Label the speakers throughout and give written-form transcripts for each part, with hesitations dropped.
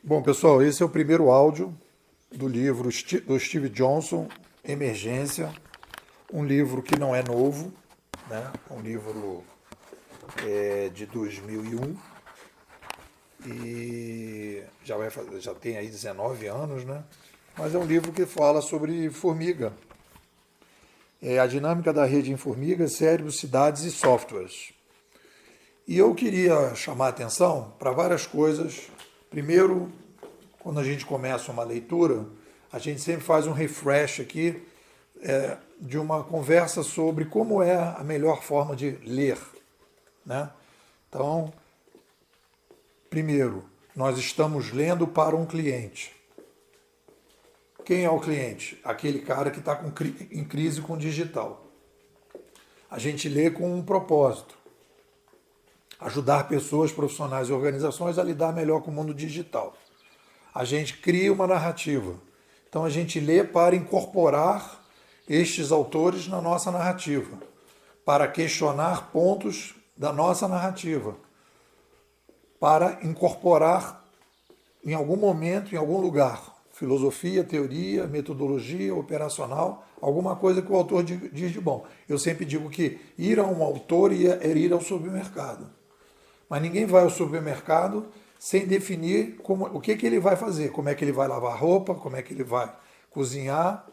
Speaker 1: Bom, pessoal, esse é o primeiro áudio do livro do Steve Johnson, Emergência, um livro que não é novo, né? Um livro de 2001 e já tem aí 19 anos, né? Mas é um livro que fala sobre formiga, a dinâmica da rede em formigas, cérebros, cidades e softwares. E eu queria chamar a atenção para várias coisas. Primeiro, quando a gente começa uma leitura, a gente sempre faz um refresh aqui de uma conversa sobre como é a melhor forma de ler, né? Então, primeiro, nós estamos lendo para um cliente. Quem é o cliente? Aquele cara que está em crise com o digital. A gente lê com um propósito: ajudar pessoas, profissionais e organizações a lidar melhor com o mundo digital. A gente cria uma narrativa. Então a gente lê para incorporar estes autores na nossa narrativa, para questionar pontos da nossa narrativa, para incorporar em algum momento, em algum lugar, filosofia, teoria, metodologia, operacional, alguma coisa que o autor diz de bom. Eu sempre digo que ir a um autor é ir ao supermercado. Mas ninguém vai ao supermercado sem definir o que ele vai fazer, como é que ele vai lavar roupa, como é que ele vai cozinhar,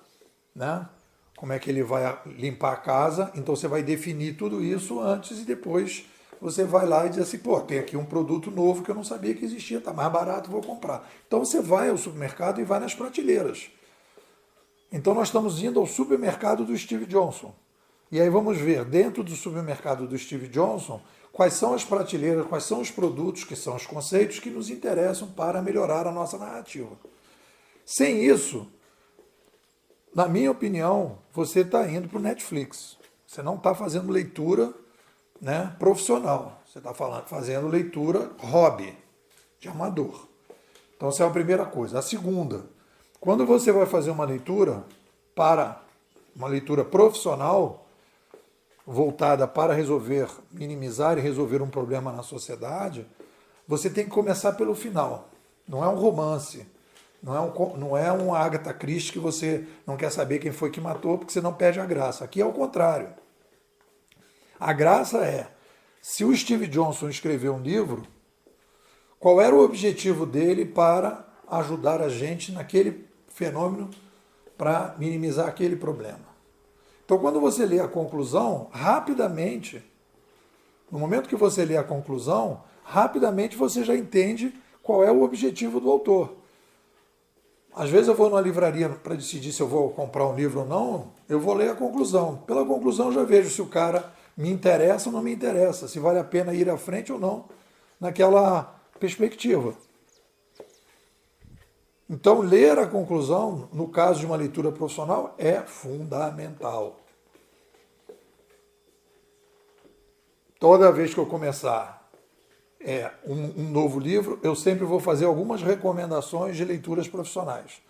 Speaker 1: né? Como é que ele vai limpar a casa. Então você vai definir tudo isso antes e depois você vai lá e diz assim, pô, tem aqui um produto novo que eu não sabia que existia, está mais barato, vou comprar. Então você vai ao supermercado e vai nas prateleiras. Então nós estamos indo ao supermercado do Steve Johnson. E aí vamos ver, dentro do supermercado do Steve Johnson, quais são as prateleiras, quais são os produtos, que são os conceitos que nos interessam para melhorar a nossa narrativa. Sem isso, na minha opinião, você está indo para o Netflix. Você não está fazendo leitura, né, profissional. Você está fazendo leitura hobby, de amador. Então essa é a primeira coisa. A segunda, quando você vai fazer uma leitura profissional, voltada para minimizar e resolver um problema na sociedade, você tem que começar pelo final. Não é um romance, não é um Agatha Christie que você não quer saber quem foi que matou, porque você não perde a graça. Aqui é o contrário. A graça é, se o Steve Johnson escreveu um livro, qual era o objetivo dele para ajudar a gente naquele fenômeno, para minimizar aquele problema? Então, quando você lê a conclusão, rapidamente, no momento que você lê a conclusão, rapidamente você já entende qual é o objetivo do autor. Às vezes eu vou numa livraria para decidir se eu vou comprar um livro ou não, eu vou ler a conclusão. Pela conclusão eu já vejo se o cara me interessa ou não me interessa, se vale a pena ir à frente ou não naquela perspectiva. Então, ler a conclusão, no caso de uma leitura profissional, é fundamental. Toda vez que eu começar um novo livro, eu sempre vou fazer algumas recomendações de leituras profissionais,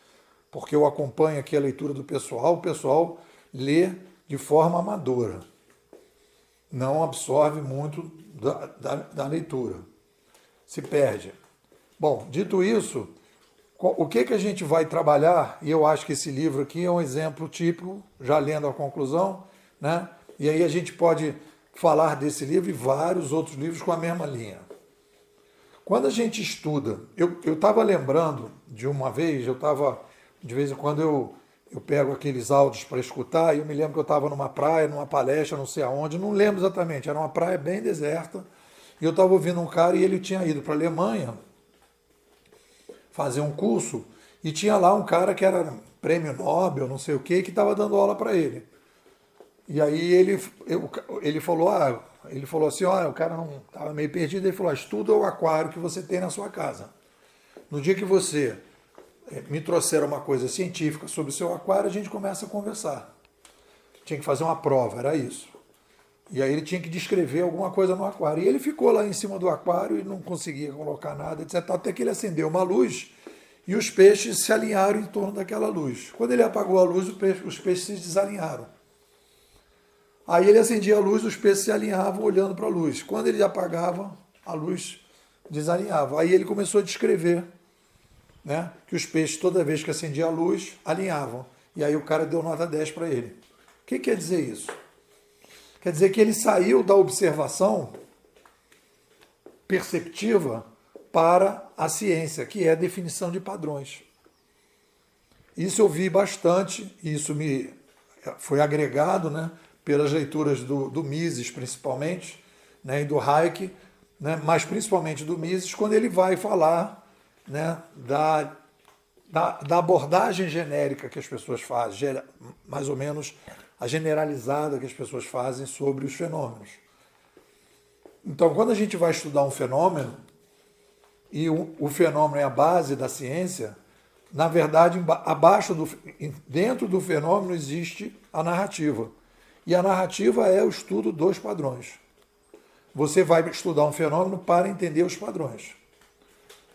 Speaker 1: porque eu acompanho aqui a leitura do pessoal, o pessoal lê de forma amadora, não absorve muito da leitura, se perde. Bom, dito isso, o que a gente vai trabalhar, e eu acho que esse livro aqui é um exemplo típico, já lendo a conclusão, né? E aí a gente pode falar desse livro e vários outros livros com a mesma linha. Quando a gente estuda, eu estava lembrando de uma vez, de vez em quando eu pego aqueles áudios para escutar, e eu me lembro que eu estava numa praia, numa palestra, não sei aonde, não lembro exatamente, era uma praia bem deserta, e eu estava ouvindo um cara e ele tinha ido para a Alemanha fazer um curso, e tinha lá um cara que era prêmio Nobel, não sei o que estava dando aula para ele. E aí ele falou assim, o cara não estava meio perdido, ele falou, estuda o aquário que você tem na sua casa. No dia que você me trouxer uma coisa científica sobre o seu aquário, a gente começa a conversar. Tinha que fazer uma prova, era isso. E aí ele tinha que descrever alguma coisa no aquário. E ele ficou lá em cima do aquário e não conseguia colocar nada, etc. Até que ele acendeu uma luz e os peixes se alinharam em torno daquela luz. Quando ele apagou a luz, os peixes se desalinharam. Aí ele acendia a luz, os peixes se alinhavam olhando para a luz. Quando ele apagava, a luz desalinhava. Aí ele começou a descrever né, que os peixes, toda vez que acendia a luz, alinhavam. E aí o cara deu nota 10 para ele. O que quer dizer isso? Quer dizer que ele saiu da observação perceptiva para a ciência, que é a definição de padrões. Isso eu vi bastante, e isso me foi agregado, né, pelas leituras do Mises, principalmente, né, e do Hayek, né, mas principalmente do Mises, quando ele vai falar, né, da abordagem genérica que as pessoas fazem, mais ou menos a generalizada que as pessoas fazem sobre os fenômenos. Então, quando a gente vai estudar um fenômeno, e o fenômeno é a base da ciência, na verdade, dentro do fenômeno existe a narrativa. E a narrativa é o estudo dos padrões. Você vai estudar um fenômeno para entender os padrões.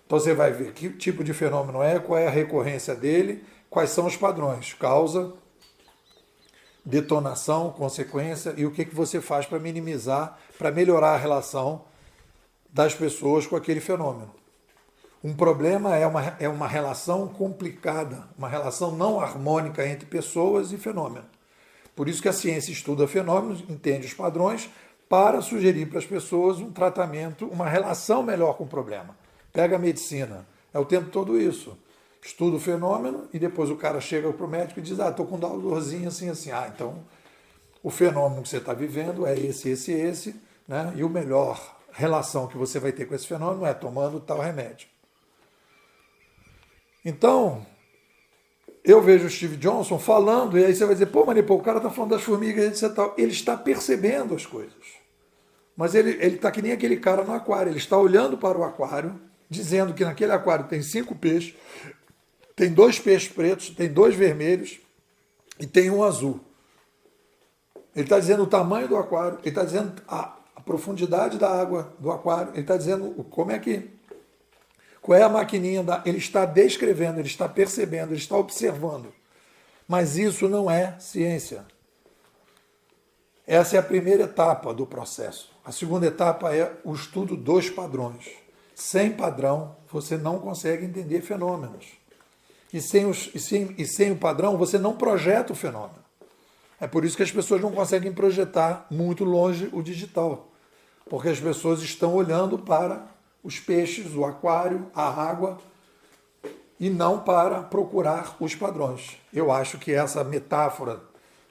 Speaker 1: Então você vai ver que tipo de fenômeno é, qual é a recorrência dele, quais são os padrões, causa, detonação, consequência, e o que você faz para minimizar, para melhorar a relação das pessoas com aquele fenômeno. Um problema é uma relação complicada, uma relação não harmônica entre pessoas e fenômeno. Por isso que a ciência estuda fenômenos, entende os padrões, para sugerir para as pessoas um tratamento, uma relação melhor com o problema. Pega a medicina, é o tempo todo isso. Estuda o fenômeno e depois o cara chega para o médico e diz, estou com dorzinha assim, assim. Então o fenômeno que você está vivendo é esse, né? E a melhor relação que você vai ter com esse fenômeno é tomando tal remédio. Então, eu vejo o Steve Johnson falando, e aí você vai dizer, o cara está falando das formigas, etc. Ele está percebendo as coisas. Mas ele está que nem aquele cara no aquário, ele está olhando para o aquário, dizendo que naquele aquário tem 5 peixes, tem 2 peixes pretos, tem 2 vermelhos e tem um azul. Ele está dizendo o tamanho do aquário, ele está dizendo a profundidade da água do aquário, ele está dizendo qual é a maquininha, ele está descrevendo, ele está percebendo, ele está observando. Mas isso não é ciência. Essa é a primeira etapa do processo. A segunda etapa é o estudo dos padrões. Sem padrão, você não consegue entender fenômenos. E sem o padrão, você não projeta o fenômeno. É por isso que as pessoas não conseguem projetar muito longe o digital. Porque as pessoas estão olhando para os peixes, o aquário, a água, e não para procurar os padrões. Eu acho que essa metáfora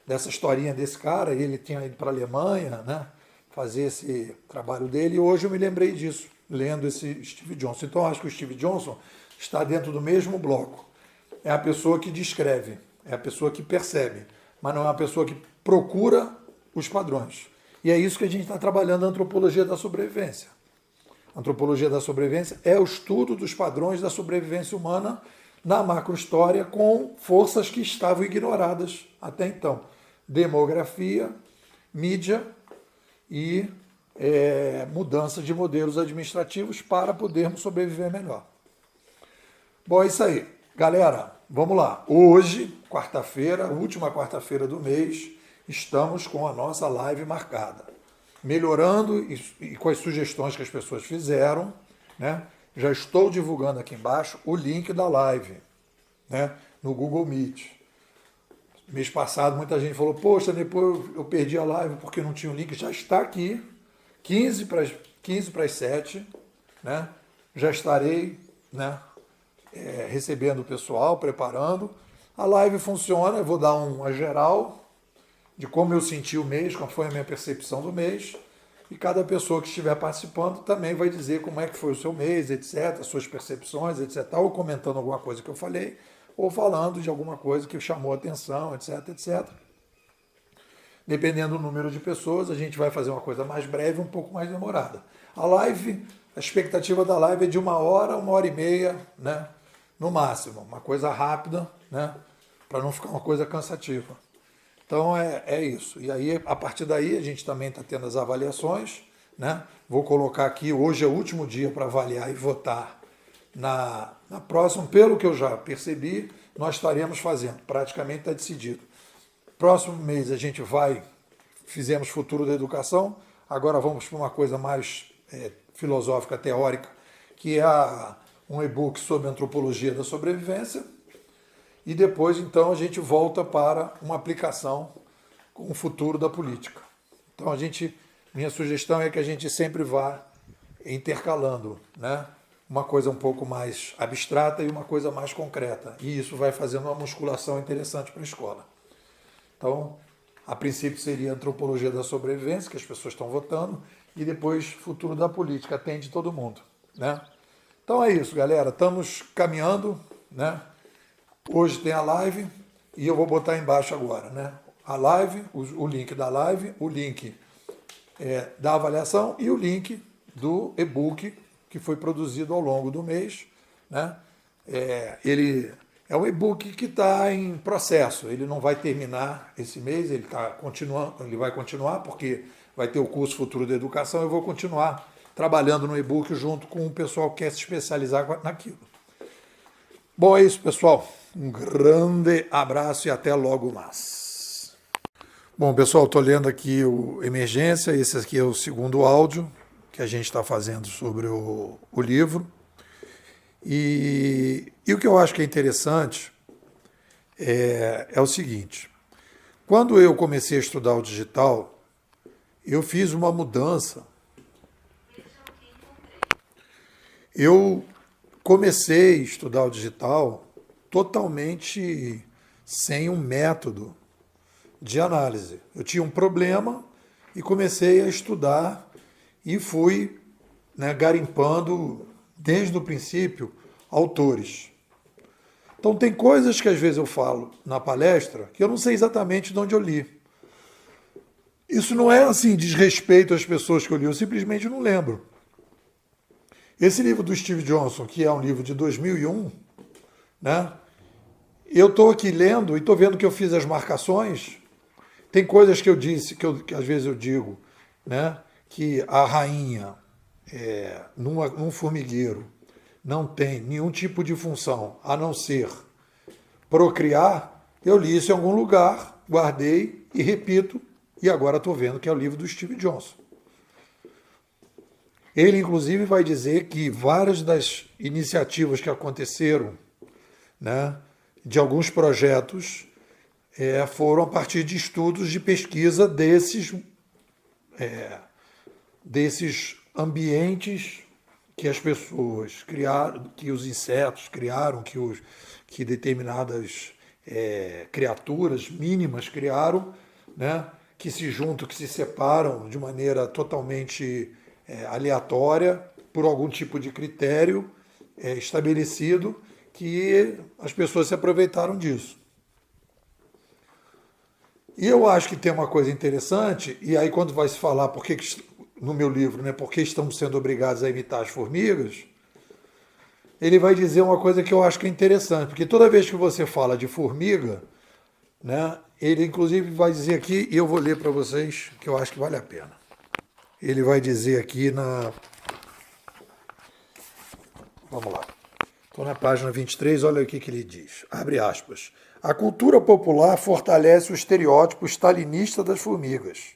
Speaker 1: dessa historinha desse cara, ele tinha ido para a Alemanha, né, fazer esse trabalho dele, e hoje eu me lembrei disso, lendo esse Steve Johnson. Então eu acho que o Steve Johnson está dentro do mesmo bloco. É a pessoa que descreve, é a pessoa que percebe, mas não é a pessoa que procura os padrões. E é isso que a gente está trabalhando na antropologia da sobrevivência. A antropologia da sobrevivência é o estudo dos padrões da sobrevivência humana na macrohistória com forças que estavam ignoradas até então. Demografia, mídia e mudança de modelos administrativos para podermos sobreviver melhor. Bom, é isso aí. Galera, vamos lá. Hoje, quarta-feira, última quarta-feira do mês, estamos com a nossa live marcada. Melhorando e com as sugestões que as pessoas fizeram, né? Já estou divulgando aqui embaixo o link da live, né? No Google Meet. Mês passado muita gente falou, poxa, depois eu perdi a live porque não tinha o link. Já está aqui, 15 para as 7, né? Já estarei, né, recebendo o pessoal, preparando. A live funciona, eu vou dar uma geral de como eu senti o mês, qual foi a minha percepção do mês, e cada pessoa que estiver participando também vai dizer como é que foi o seu mês, etc., suas percepções, etc., ou comentando alguma coisa que eu falei, ou falando de alguma coisa que chamou a atenção, etc., etc. Dependendo do número de pessoas, a gente vai fazer uma coisa mais breve, um pouco mais demorada. A live, a expectativa da live é de 1 hora e meia, né, no máximo, uma coisa rápida, né, para não ficar uma coisa cansativa. Então é isso. E aí, a partir daí, a gente também está tendo as avaliações, né? Vou colocar aqui, hoje é o último dia para avaliar e votar na próxima. Pelo que eu já percebi, nós estaremos fazendo, praticamente está decidido. Próximo mês a gente fizemos Futuro da Educação, agora vamos para uma coisa mais filosófica, teórica, que é um e-book sobre antropologia da sobrevivência, e depois, então, a gente volta para uma aplicação com o futuro da política. Então, minha sugestão é que a gente sempre vá intercalando, né? Uma coisa um pouco mais abstrata e uma coisa mais concreta. E isso vai fazendo uma musculação interessante para a escola. Então, a princípio seria antropologia da sobrevivência, que as pessoas estão votando, e depois futuro da política, atende todo mundo, né? Então é isso, galera. Estamos caminhando, né? Hoje tem a live e eu vou botar embaixo agora, né? A live, o link da live, o link da avaliação e o link do e-book que foi produzido ao longo do mês, né? Ele é um e-book que está em processo, ele não vai terminar esse mês, ele vai continuar porque vai ter o curso Futuro da Educação, eu vou continuar trabalhando no e-book junto com o pessoal que quer se especializar naquilo. Bom, é isso, pessoal. Um grande abraço e até logo mais. Bom, pessoal, estou lendo aqui o Emergência, esse aqui é o segundo áudio que a gente está fazendo sobre o livro. E o que eu acho que é interessante é o seguinte: quando eu comecei a estudar o digital, eu fiz uma mudança. Eu comecei a estudar o digital totalmente sem um método de análise. Eu tinha um problema e comecei a estudar e fui, né, garimpando desde o princípio autores. Então tem coisas que às vezes eu falo na palestra que eu não sei exatamente de onde eu li. Isso não é assim desrespeito às pessoas que eu li, eu simplesmente não lembro. Esse livro do Steve Johnson, que é um livro de 2001, né? Eu estou aqui lendo e estou vendo que eu fiz as marcações. Tem coisas que eu disse, que às vezes eu digo, né? Que a rainha, num formigueiro, não tem nenhum tipo de função a não ser procriar. Eu li isso em algum lugar, guardei e repito, e agora estou vendo que é o livro do Steve Johnson. Ele, inclusive, vai dizer que várias das iniciativas que aconteceram, né, de alguns projetos, foram a partir de estudos de pesquisa desses ambientes que as pessoas criaram, que os insetos criaram, que determinadas criaturas mínimas criaram, né, que se juntam, que se separam de maneira totalmente aleatória, por algum tipo de critério estabelecido, que as pessoas se aproveitaram disso. E eu acho que tem uma coisa interessante, e aí quando vai se falar no meu livro, né, por que estamos sendo obrigados a imitar as formigas, ele vai dizer uma coisa que eu acho que é interessante, porque toda vez que você fala de formiga, né, ele inclusive vai dizer aqui, e eu vou ler para vocês, que eu acho que vale a pena. Ele vai dizer aqui Vamos lá. Estou na página 23, olha o que ele diz. Abre aspas. A cultura popular fortalece o estereótipo stalinista das formigas.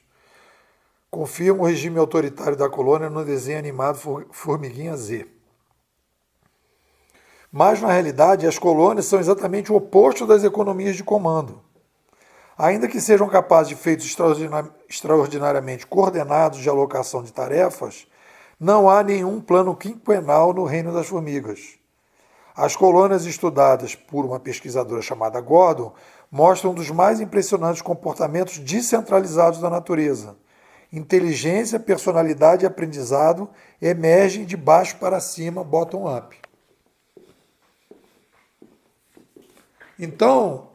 Speaker 1: Confirma o regime autoritário da colônia no desenho animado Formiguinha Z. Mas, na realidade, as colônias são exatamente o oposto das economias de comando. Ainda que sejam capazes de feitos extraordinariamente coordenados de alocação de tarefas, não há nenhum plano quinquenal no reino das formigas. As colônias estudadas por uma pesquisadora chamada Gordon mostram um dos mais impressionantes comportamentos descentralizados da natureza. Inteligência, personalidade e aprendizado emergem de baixo para cima, bottom-up. Então,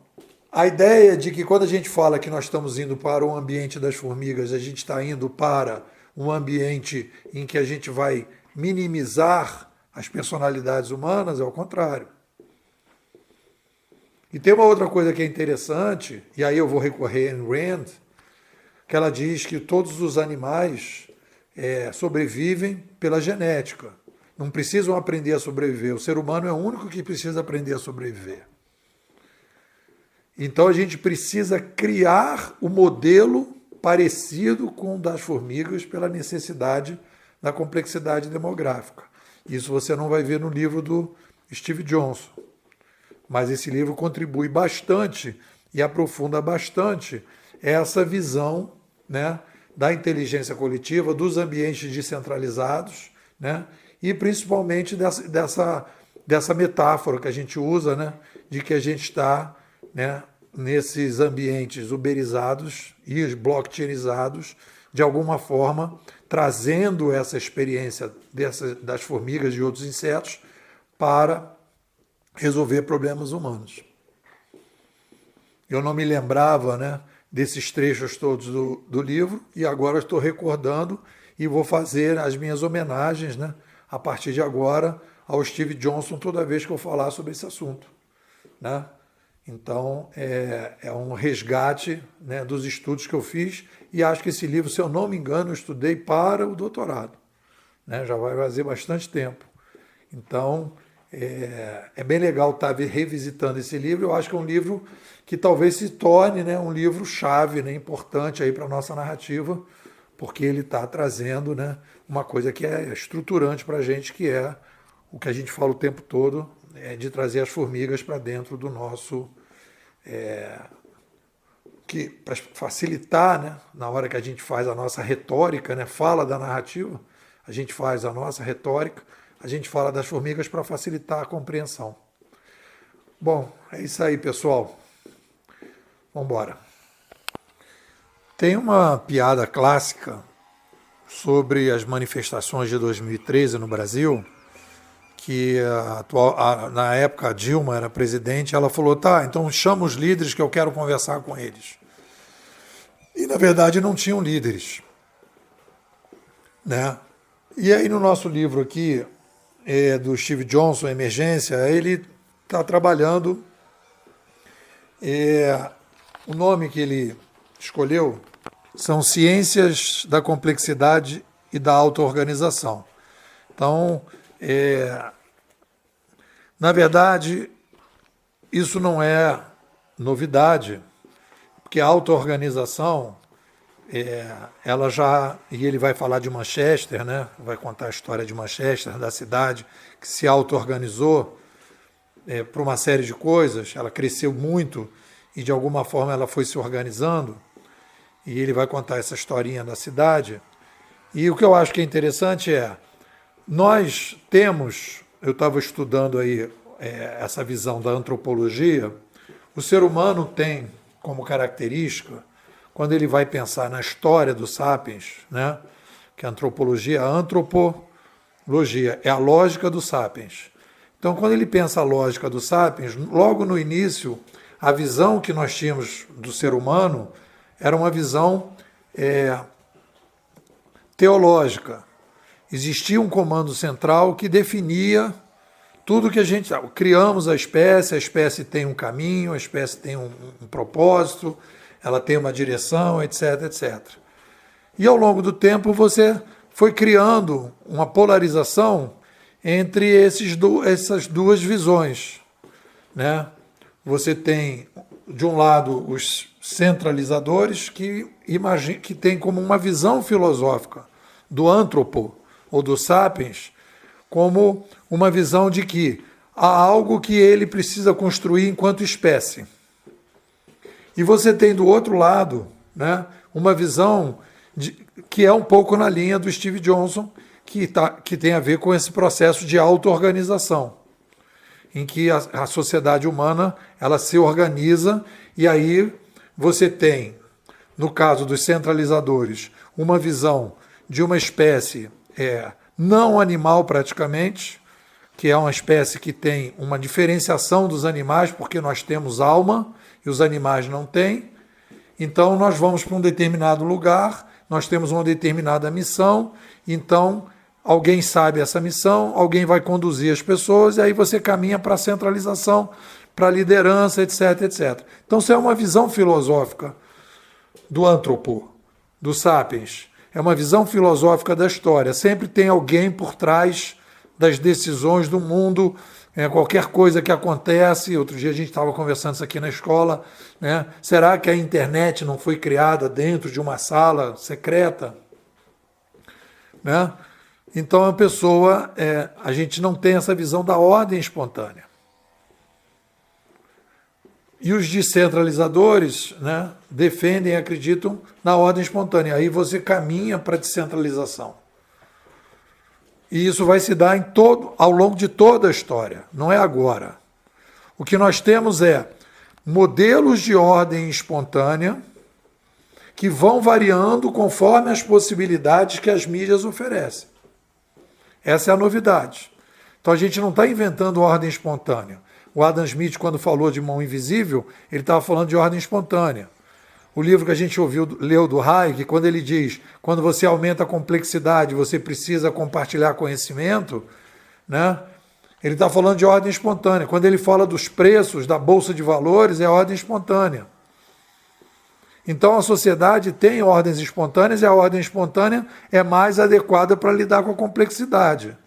Speaker 1: a ideia de que quando a gente fala que nós estamos indo para o ambiente das formigas, a gente está indo para um ambiente em que a gente vai minimizar as personalidades humanas, é o contrário. E tem uma outra coisa que é interessante, e aí eu vou recorrer a Ayn Rand, que ela diz que todos os animais sobrevivem pela genética. Não precisam aprender a sobreviver. O ser humano é o único que precisa aprender a sobreviver. Então a gente precisa criar o modelo parecido com o das formigas pela necessidade da complexidade demográfica. Isso você não vai ver no livro do Steve Johnson. Mas esse livro contribui bastante e aprofunda bastante essa visão, né, da inteligência coletiva, dos ambientes descentralizados, né, e principalmente dessa metáfora que a gente usa, né, de que a gente está, né, nesses ambientes uberizados e blockchainizados, de alguma forma, trazendo essa experiência das formigas e outros insetos para resolver problemas humanos. Eu não me lembrava, né, desses trechos todos do livro e agora estou recordando e vou fazer as minhas homenagens, né, a partir de agora ao Steve Johnson toda vez que eu falar sobre esse assunto, né? Então, é um resgate, né, dos estudos que eu fiz e acho que esse livro, se eu não me engano, eu estudei para o doutorado, né? Já vai fazer bastante tempo. Então, é bem legal estar revisitando esse livro. Eu acho que é um livro que talvez se torne, né, um livro-chave, né, importante aí para a nossa narrativa, porque ele está trazendo, né, uma coisa que é estruturante para a gente, que é o que a gente fala o tempo todo, de trazer as formigas para dentro do nosso... para facilitar, né, na hora que a gente faz a nossa retórica, né, fala da narrativa, a gente faz a nossa retórica, a gente fala das formigas para facilitar a compreensão. Bom, é isso aí, pessoal. Vamos embora. Tem uma piada clássica sobre as manifestações de 2013 no Brasil, que na época a Dilma era presidente, ela falou, tá, então chama os líderes que eu quero conversar com eles. E, na verdade, não tinham líderes, né? E aí, no nosso livro aqui, do Steve Johnson, Emergência, ele está trabalhando, o nome que ele escolheu são Ciências da Complexidade e da Auto-Organização. Então, na verdade, isso não é novidade, porque a auto-organização, ela já, e ele vai falar de Manchester, né? Vai contar a história de Manchester, da cidade que se auto-organizou por uma série de coisas, ela cresceu muito e de alguma forma ela foi se organizando, e ele vai contar essa historinha da cidade. E o que eu acho que é interessante nós temos, eu estava estudando aí essa visão da antropologia, o ser humano tem como característica, quando ele vai pensar na história do Sapiens, né, que a antropologia, a antropologia é a lógica do Sapiens. Então, quando ele pensa a lógica do Sapiens, logo no início, a visão que nós tínhamos do ser humano era uma visão teológica. Existia um comando central que definia tudo que a gente... Criamos a espécie tem um caminho, a espécie tem um propósito, ela tem uma direção, etc, etc. E ao longo do tempo você foi criando uma polarização entre essas duas visões, né? Você tem, de um lado, os centralizadores que têm como uma visão filosófica do antropo ou do sapiens, como uma visão de que há algo que ele precisa construir enquanto espécie. E você tem do outro lado, né, uma visão que é um pouco na linha do Steve Johnson, que tem a ver com esse processo de auto-organização, em que a sociedade humana ela se organiza, e aí você tem, no caso dos centralizadores, uma visão de uma espécie não animal praticamente, que é uma espécie que tem uma diferenciação dos animais, porque nós temos alma e os animais não têm. Então nós vamos para um determinado lugar, nós temos uma determinada missão, então alguém sabe essa missão, alguém vai conduzir as pessoas, e aí você caminha para a centralização, para a liderança, etc, etc. Então isso é uma visão filosófica do antropo, do sapiens. É uma visão filosófica da história. Sempre tem alguém por trás das decisões do mundo, qualquer coisa que acontece. Outro dia a gente estava conversando isso aqui na escola, né? Será que a internet não foi criada dentro de uma sala secreta? Né? Então a pessoa, a gente não tem essa visão da ordem espontânea. E os descentralizadores, né, defendem e acreditam na ordem espontânea. Aí você caminha para a descentralização. E isso vai se dar ao longo de toda a história, não é agora. O que nós temos é modelos de ordem espontânea que vão variando conforme as possibilidades que as mídias oferecem. Essa é a novidade. Então a gente não está inventando ordem espontânea. O Adam Smith, quando falou de mão invisível, ele estava falando de ordem espontânea. O livro que a gente leu do Hayek, quando ele diz, quando você aumenta a complexidade, você precisa compartilhar conhecimento, né? Ele está falando de ordem espontânea. Quando ele fala dos preços da Bolsa de Valores, é ordem espontânea. Então a sociedade tem ordens espontâneas e a ordem espontânea é mais adequada para lidar com a complexidade.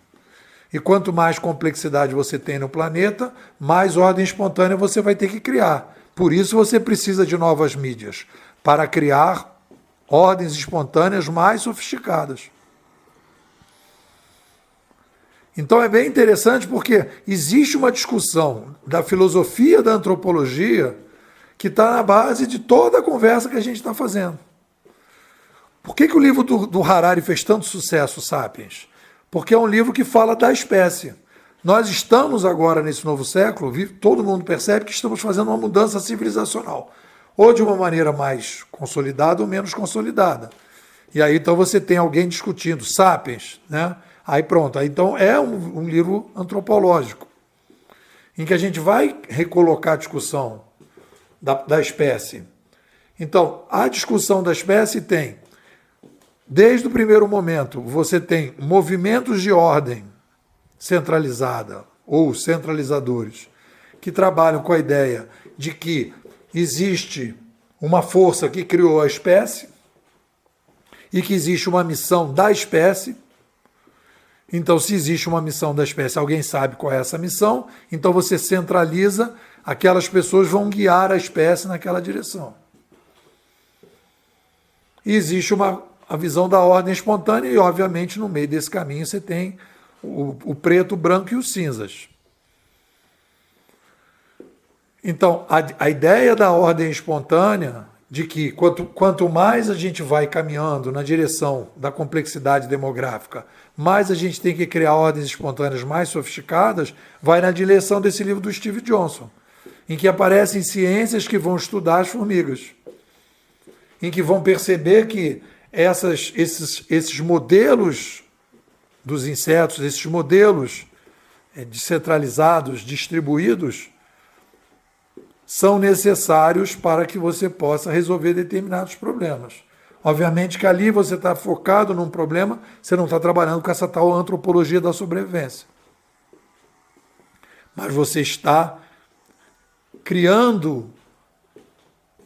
Speaker 1: E quanto mais complexidade você tem no planeta, mais ordem espontânea você vai ter que criar. Por isso você precisa de novas mídias, para criar ordens espontâneas mais sofisticadas. Então é bem interessante porque existe uma discussão da filosofia da antropologia que está na base de toda a conversa que a gente está fazendo. Por que o livro do Harari fez tanto sucesso, Sapiens? Porque é um livro que fala da espécie. Nós estamos agora, nesse novo século, todo mundo percebe que estamos fazendo uma mudança civilizacional, ou de uma maneira mais consolidada ou menos consolidada. E aí então você tem alguém discutindo, Sapiens, né? Aí pronto, aí, então é um livro antropológico, em que a gente vai recolocar a discussão da espécie. Então, a discussão da espécie tem, desde o primeiro momento, você tem movimentos de ordem centralizada ou centralizadores que trabalham com a ideia de que existe uma força que criou a espécie e que existe uma missão da espécie. Então, se existe uma missão da espécie, alguém sabe qual é essa missão, então você centraliza, aquelas pessoas vão guiar a espécie naquela direção. E existe a visão da ordem espontânea e, obviamente, no meio desse caminho você tem o preto, o branco e os cinzas. Então, a ideia da ordem espontânea, de que quanto mais a gente vai caminhando na direção da complexidade demográfica, mais a gente tem que criar ordens espontâneas mais sofisticadas, vai na direção desse livro do Steve Johnson, em que aparecem ciências que vão estudar as formigas, em que vão perceber que esses modelos dos insetos, esses modelos descentralizados, distribuídos, são necessários para que você possa resolver determinados problemas. Obviamente que ali você está focado num problema, você não está trabalhando com essa tal antropologia da sobrevivência. Mas você está criando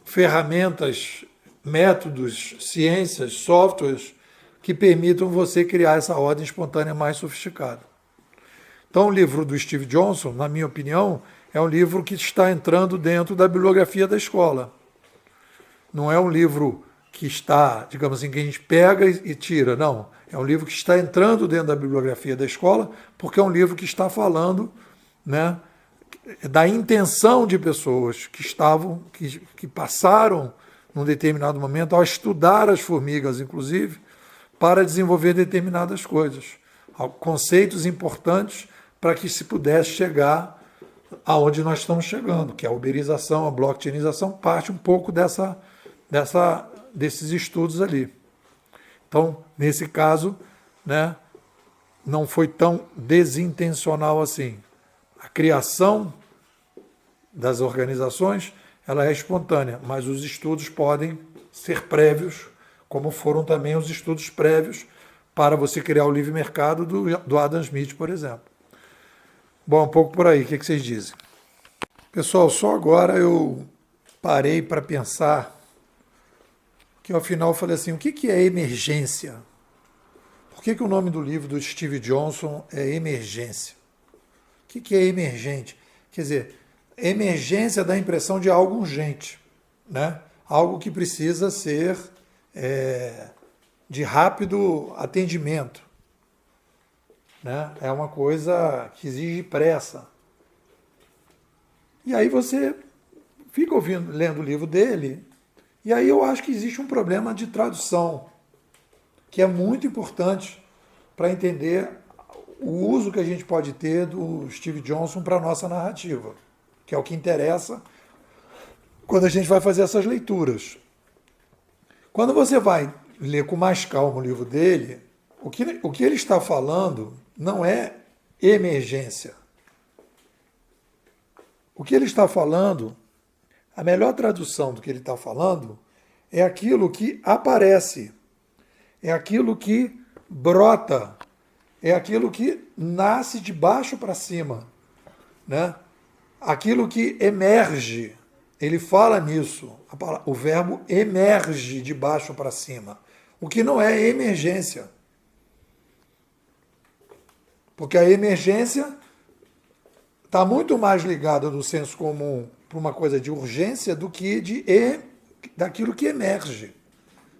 Speaker 1: ferramentas, métodos, ciências, softwares que permitam você criar essa ordem espontânea mais sofisticada. Então, o livro do Steve Johnson, na minha opinião, é um livro que está entrando dentro da bibliografia da escola. Não é um livro que está, digamos assim, que a gente pega e tira, não. É um livro que está entrando dentro da bibliografia da escola, porque é um livro que está falando, né, da intenção de pessoas que passaram, num determinado momento, a estudar as formigas, inclusive, para desenvolver determinadas coisas. Conceitos importantes para que se pudesse chegar aonde nós estamos chegando, que é a uberização, a blockchainização, parte um pouco desses estudos ali. Então, nesse caso, né, não foi tão desintencional assim. A criação das organizações, ela é espontânea, mas os estudos podem ser prévios, como foram também os estudos prévios para você criar o livre mercado do Adam Smith, por exemplo. Bom, um pouco por aí, o que vocês dizem? Pessoal, só agora eu parei para pensar que ao final eu falei assim, o que é emergência? Por que o nome do livro do Steve Johnson é Emergência? O que é emergente? Quer dizer, emergência dá a impressão de algo urgente, né? Algo que precisa ser de rápido atendimento. né? É uma coisa que exige pressa. E aí você fica ouvindo, lendo o livro dele, e aí eu acho que existe um problema de tradução, que é muito importante para entender o uso que a gente pode ter do Steve Johnson para a nossa narrativa, que é o que interessa quando a gente vai fazer essas leituras. Quando você vai ler com mais calma o livro dele, o que ele está falando não é emergência. O que ele está falando, a melhor tradução do que ele está falando, é aquilo que aparece, é aquilo que brota, é aquilo que nasce de baixo para cima, né? Aquilo que emerge. Ele fala nisso, o verbo emerge de baixo para cima, o que não é emergência. Porque a emergência está muito mais ligada no senso comum para uma coisa de urgência do que daquilo que emerge,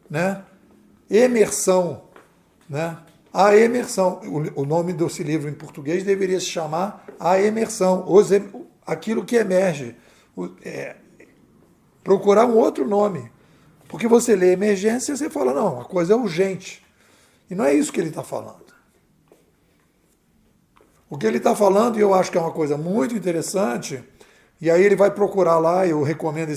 Speaker 1: né? Emersão, né? A emersão. O nome desse livro em português deveria se chamar A Emersão, aquilo que emerge. Procurar um outro nome. Porque você lê emergência e você fala, não, a coisa é urgente. E não é isso que ele está falando. O que ele está falando, e eu acho que é uma coisa muito interessante, e aí ele vai procurar lá, eu recomendo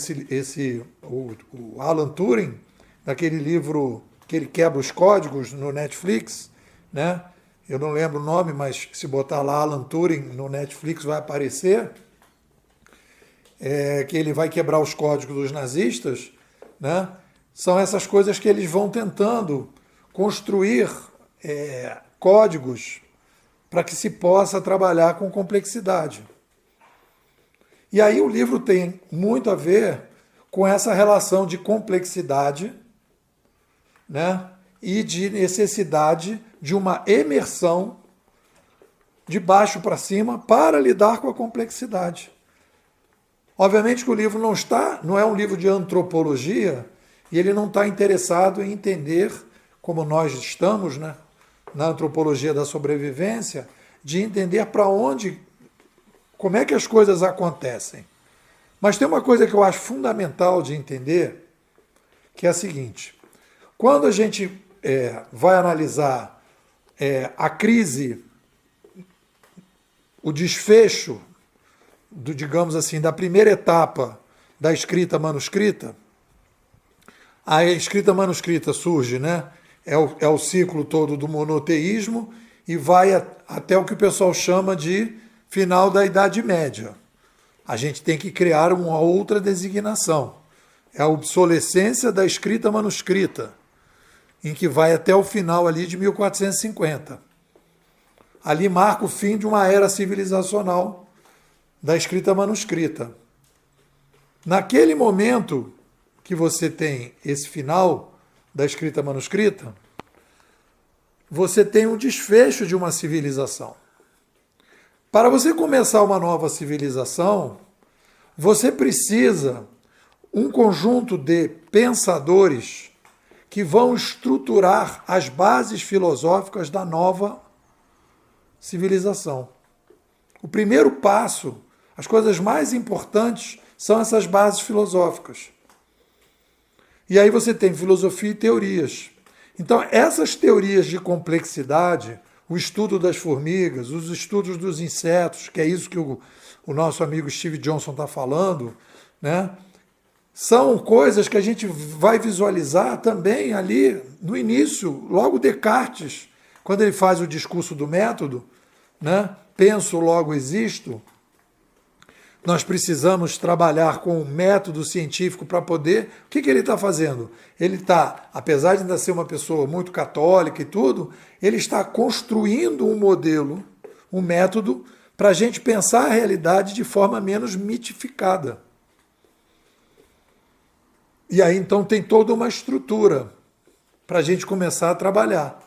Speaker 1: o Alan Turing, daquele livro que ele quebra os códigos no Netflix, né? Eu não lembro o nome, mas se botar lá Alan Turing no Netflix vai aparecer, que ele vai quebrar os códigos dos nazistas, né? São essas coisas que eles vão tentando construir códigos para que se possa trabalhar com complexidade. E aí o livro tem muito a ver com essa relação de complexidade, né, e de necessidade de uma imersão de baixo para cima para lidar com a complexidade. Obviamente que o livro não é um livro de antropologia, e ele não está interessado em entender, como nós estamos, né, na antropologia da sobrevivência, de entender como é que as coisas acontecem. Mas tem uma coisa que eu acho fundamental de entender, que é a seguinte: quando a gente vai analisar a crise, o desfecho, digamos assim, da primeira etapa da escrita manuscrita, a escrita manuscrita surge, né? É o ciclo todo do monoteísmo e vai até o que o pessoal chama de final da Idade Média. A gente tem que criar uma outra designação. É a obsolescência da escrita manuscrita, em que vai até o final ali de 1450. Ali marca o fim de uma era civilizacional da escrita manuscrita. Naquele momento que você tem esse final da escrita manuscrita, você tem um desfecho de uma civilização. Para você começar uma nova civilização, você precisa um conjunto de pensadores que vão estruturar as bases filosóficas da nova civilização. O primeiro passo, as coisas mais importantes, são essas bases filosóficas. E aí você tem filosofia e teorias. Então, essas teorias de complexidade, o estudo das formigas, os estudos dos insetos, que é isso que o nosso amigo Steve Johnson está falando, né? São coisas que a gente vai visualizar também ali no início, logo Descartes, quando ele faz o discurso do método, né? Penso, logo existo. Nós precisamos trabalhar com um método científico para poder... O que ele está fazendo? Ele está, apesar de ainda ser uma pessoa muito católica e tudo, ele está construindo um modelo, um método, para a gente pensar a realidade de forma menos mitificada. E aí, então, tem toda uma estrutura para a gente começar a trabalhar.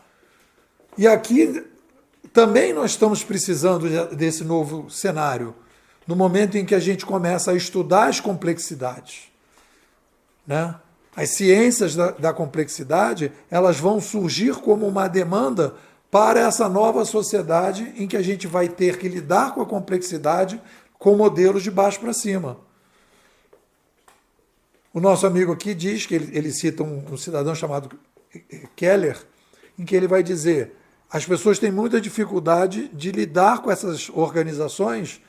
Speaker 1: E aqui também nós estamos precisando desse novo cenário, no momento em que a gente começa a estudar as complexidades, né? As ciências da complexidade, elas vão surgir como uma demanda para essa nova sociedade em que a gente vai ter que lidar com a complexidade com modelos de baixo para cima. O nosso amigo aqui diz que ele cita um cidadão chamado Keller, em que ele vai dizer: as pessoas têm muita dificuldade de lidar com essas organizações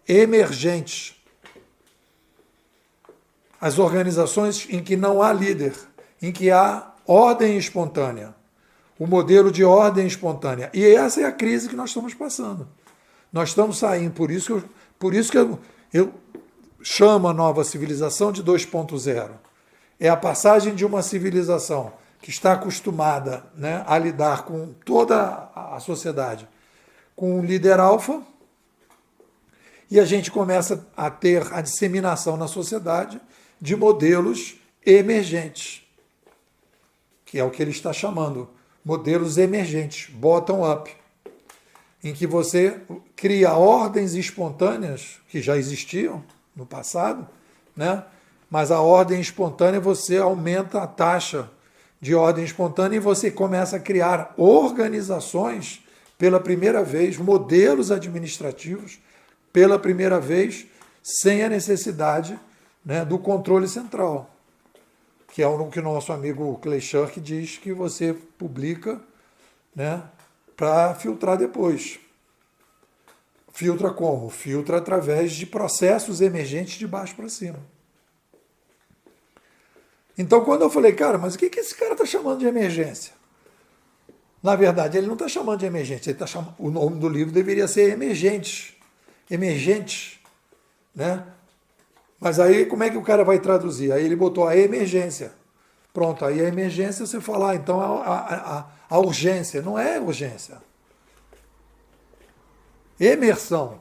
Speaker 1: emergentes. As organizações em que não há líder, em que há ordem espontânea. O modelo de ordem espontânea. E essa é a crise que nós estamos passando. Nós estamos saindo, por isso que eu chamo a nova civilização de 2.0. É a passagem de uma civilização que está acostumada, né, a lidar com toda a sociedade com um líder alfa, e a gente começa a ter a disseminação na sociedade de modelos emergentes, que é o que ele está chamando, modelos emergentes, bottom-up, em que você cria ordens espontâneas, que já existiam no passado, né? Mas a ordem espontânea, você aumenta a taxa de ordem espontânea e você começa a criar organizações pela primeira vez, modelos administrativos pela primeira vez, sem a necessidade, né, do controle central, que é o que o nosso amigo Clay Shirk diz que você publica, né, para filtrar depois. Filtra como? Filtra através de processos emergentes de baixo para cima. Então, quando eu falei, cara, mas o que esse cara está chamando de emergência? Na verdade, ele não está chamando de emergência, ele tá chamando, o nome do livro deveria ser Emergentes. Emergentes, né? Mas aí, como é que o cara vai traduzir? Aí ele botou a emergência. Pronto, aí a emergência você fala, então a urgência. Não é urgência. Emersão.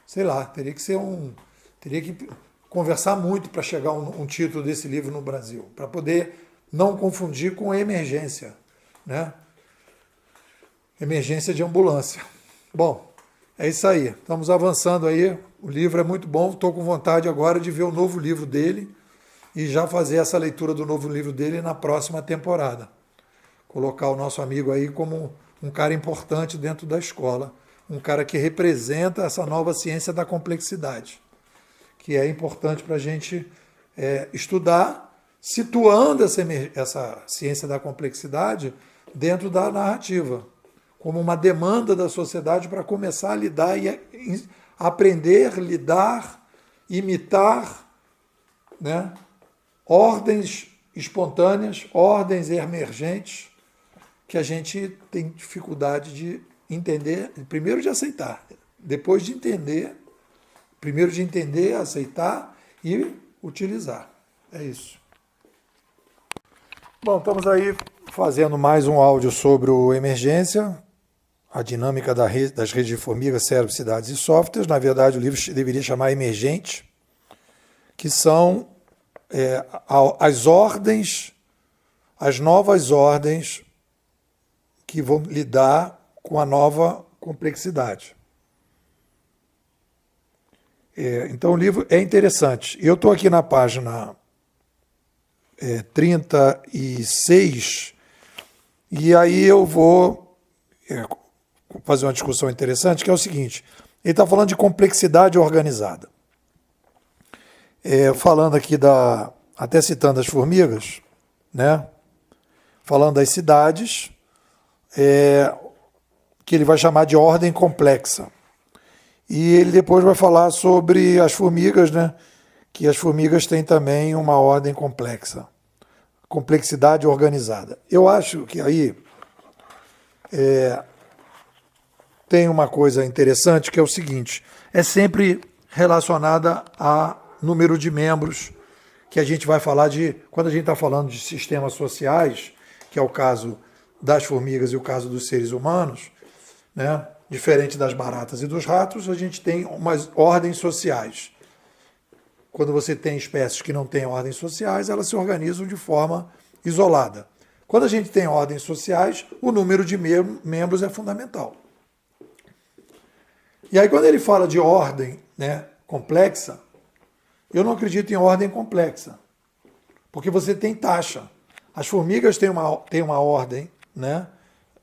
Speaker 1: Sei lá, teria que conversar muito para chegar um título desse livro no Brasil, para poder não confundir com emergência, né? Emergência de ambulância. Bom, é isso aí. Estamos avançando aí. O livro é muito bom. Estou com vontade agora de ver o novo livro dele e já fazer essa leitura do novo livro dele na próxima temporada. Colocar o nosso amigo aí como um cara importante dentro da escola, um cara que representa essa nova ciência da complexidade, que é importante para a gente estudar, situando essa ciência da complexidade dentro da narrativa, como uma demanda da sociedade para começar a lidar e aprender, lidar, imitar, né, ordens espontâneas, ordens emergentes, que a gente tem dificuldade de entender, primeiro de aceitar, depois de entender, primeiro de entender, aceitar e utilizar. É isso. Bom, estamos aí fazendo mais um áudio sobre o emergência, a dinâmica das redes de formigas, cérebros, cidades e softwares. Na verdade, o livro deveria chamar Emergente, que são as ordens, as novas ordens que vão lidar com a nova complexidade. Então, o livro é interessante. Eu estou aqui na página 36, e aí eu vou fazer uma discussão interessante, que é o seguinte: ele está falando de complexidade organizada. Falando aqui até citando as formigas, né? Falando das cidades, que ele vai chamar de ordem complexa. E ele depois vai falar sobre as formigas, né? Que as formigas têm também uma ordem complexa, complexidade organizada. Eu acho que aí tem uma coisa interessante, que é o seguinte: é sempre relacionada a número de membros, que a gente vai falar quando a gente está falando de sistemas sociais, que é o caso das formigas e o caso dos seres humanos, né? Diferente das baratas e dos ratos, a gente tem umas ordens sociais. Quando você tem espécies que não têm ordens sociais, elas se organizam de forma isolada. Quando a gente tem ordens sociais, o número de membros é fundamental. E aí, quando ele fala de ordem, né, complexa, eu não acredito em ordem complexa, porque você tem taxa. As formigas têm uma ordem, né,